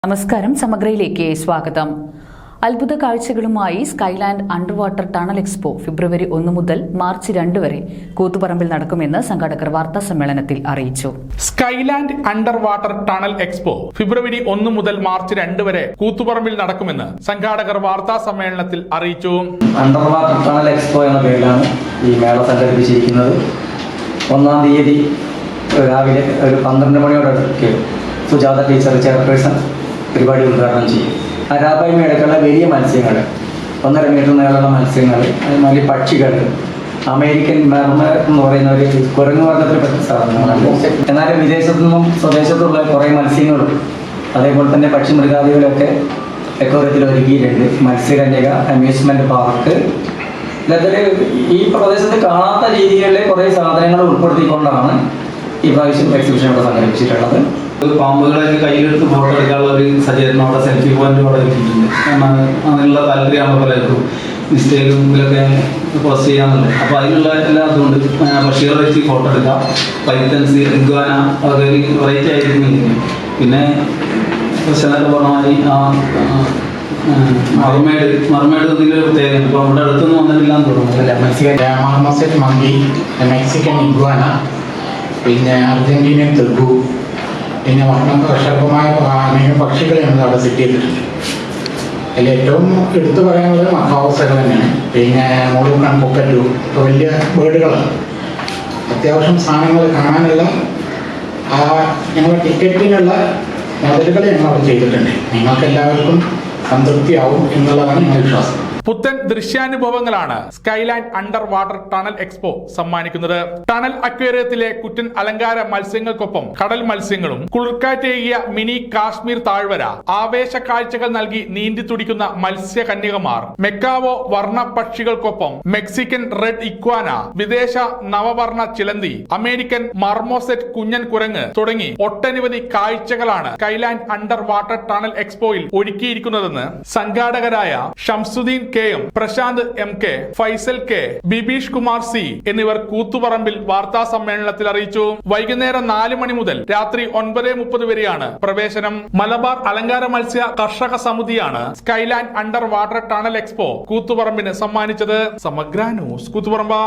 നമസ്കാരം, സമഗ്രയിലേക്ക് സ്വാഗതം. അത്ഭുത കാഴ്ചകളുമായി Skyland under water tunnel expo ഫെബ്രുവരി 1 മുതൽ മാർച്ച് 2 വരെ കൂത്തുപറമ്പിൽ നടക്കുമെന്ന് സംഘാടകർ വാർത്താ സമ്മേളനത്തിൽ അറിയിച്ചു. Skyland under water tunnel expo ഫെബ്രുവരി 1 മുതൽ മാർച്ച് 2 വരെ കൂത്തുപറമ്പിൽ നടക്കുമെന്ന് സംഘാടകർ വാർത്താ സമ്മേളനത്തിൽ അറിയിച്ചു. അണ്ടർ വാട്ടർ ടണൽ എക്സ്പോ എന്ന പേരിലാണ് ഈ മേള സംഘടിപ്പിച്ചിരിക്കുന്നത്. 1-ാം തീയതി രാവിലെ ഒരു 12 മണിയോടടുത്ത് സുജാത ടീച്ചർ ചെയർപേഴ്സൺ പരിപാടി ഉദ്ഘാടനം ചെയ്യും. അരാബായ് മേളക്കുള്ള വലിയ മത്സ്യങ്ങൾ, 1.5 മീറ്റർ നീളമുള്ള മത്സ്യങ്ങൾ, അതുമാതിരി പക്ഷികൾ, അമേരിക്കൻ മെർമർ എന്ന് പറയുന്ന ഒരു കുരങ്ങ് വർഗ്ഗത്തിൽപ്പെട്ട സാധനങ്ങളാണ്. എന്നാലും വിദേശത്തു നിന്നും സ്വദേശത്തുള്ള കുറേ മത്സ്യങ്ങളും അതേപോലെ തന്നെ പക്ഷി മൃഗാദികളൊക്കെ എക്കോറിയത്തിൽ ഒരുക്കിയിട്ടുണ്ട്. മത്സ്യകന്യക, അമ്യൂസ്മെന്റ് പാർക്ക്, ഇതൊക്കെ ഈ പ്രദേശത്ത് കാണാത്ത രീതികളിലെ കുറേ സാധനങ്ങൾ ഉൾപ്പെടുത്തിക്കൊണ്ടാണ് ഈ പ്രാവശ്യം എക്സിബിഷൻ ഇവിടെ സംഘടിപ്പിച്ചിട്ടുള്ളത്. പാമ്പുകളൊക്കെ കയ്യിലെടുത്ത് ഫോട്ടോ എടുക്കാനുള്ള ഒരു സജ്ജീകരണം അവിടെ, സെൽഫി പോയിന്റ് അവിടെ വെച്ചിട്ടുണ്ട്. അതിനുള്ള താല്പര്യമാണ് പലർക്കും ഇൻസ്റ്റയിലും ഇതിലൊക്കെ പോസ്റ്റ് ചെയ്യാന്നുള്ളത്. അപ്പോൾ അതിനുള്ള എല്ലാ ഇതുകൊണ്ട് പക്ഷികളെ വെച്ച് ഫോട്ടോ എടുക്കാം. പൈത്തൻസ്, ഇഗ്വാന അതൊക്കെ ഒരു വെറൈറ്റി ആയിരിക്കും. പിന്നെ പ്രശ്നമൊക്കെ പറഞ്ഞ മാതിരി മർമേഡ് ഇതിൻ്റെ പ്രത്യേകത ഇപ്പോൾ നമ്മുടെ അടുത്തൊന്നും വന്നിട്ടില്ലാന്ന് തോന്നുന്നു. മാർമോസെറ്റ് മങ്കി, മെക്സിക്കൻ ഇഗ്വാന, പിന്നെ അർജന്റീനിയൻ തെഗു, പിന്നെ വർണ്ണകർഷകമായ അനേകം പക്ഷികളെ നമ്മൾ അവിടെ സെറ്റ് ചെയ്തിട്ടുണ്ട്. അതിൽ ഏറ്റവും എടുത്തു പറയാനുള്ളത് മക്കാവസകൾ തന്നെയാണ്. പിന്നെ മോളുക്കൺ, കൊക്കറ്റു, വലിയ ബേർഡുകളാണ്. അത്യാവശ്യം സാധനങ്ങൾ കാണാനുള്ള ഞങ്ങളുടെ ടിക്കറ്റിനുള്ള മുതലുകളെ ഞങ്ങൾ അവിടെ ചെയ്തിട്ടുണ്ട്. നിങ്ങൾക്ക് എല്ലാവർക്കും സംതൃപ്തിയാവും എന്നുള്ളതാണ് ഞങ്ങളുടെ വിശ്വാസം. പുത്തൻ ദൃശ്യാനുഭവങ്ങളാണ് Skyland under water tunnel expo സമ്മാനിക്കുന്നത്. ടണൽ അക്വേറിയത്തിലെ കുറ്റൻ അലങ്കാര മത്സ്യങ്ങൾക്കൊപ്പം കടൽ മത്സ്യങ്ങളും, കുളിർക്കാറ്റേകിയ മിനി കാശ്മീർ താഴ്വര, ആവേശ കാഴ്ചകൾ നൽകി നീന്തി തുടിക്കുന്ന മത്സ്യകന്യകമാർ, മെക്കാവോ വർണ്ണ പക്ഷികൾക്കൊപ്പം മെക്സിക്കൻ റെഡ് ഇക്വാന, വിദേശ നവവർണ്ണ ചിലന്തി, അമേരിക്കൻ മർമോസെറ്റ് കുഞ്ഞൻ കുരങ്ങ് തുടങ്ങി ഒട്ടനവധി കാഴ്ചകളാണ് സ്കൈലാൻഡ് അണ്ടർ വാട്ടർ ടണൽ എക്സ്പോയിൽ ഒരുക്കിയിരിക്കുന്നതെന്ന് സംഘാടകരായ Shamsuddin KM, Prashanth MK, Faisal K, Bibeesh Kumar C എന്നിവർ കൂത്തുപറമ്പിൽ വാർത്താ സമ്മേളനത്തിൽ അറിയിച്ചു. വൈകുന്നേരം 4 മണി മുതൽ രാത്രി 9:30 വരെയാണ് പ്രവേശനം. മലബാർ അലങ്കാര മത്സ്യ കർഷക സമിതിയാണ് Skyland under water tunnel expo കൂത്തുപറമ്പിന് സമ്മാനിച്ചത്. സമഗ്ര ന്യൂസ്, കൂത്തുപറമ്പ്.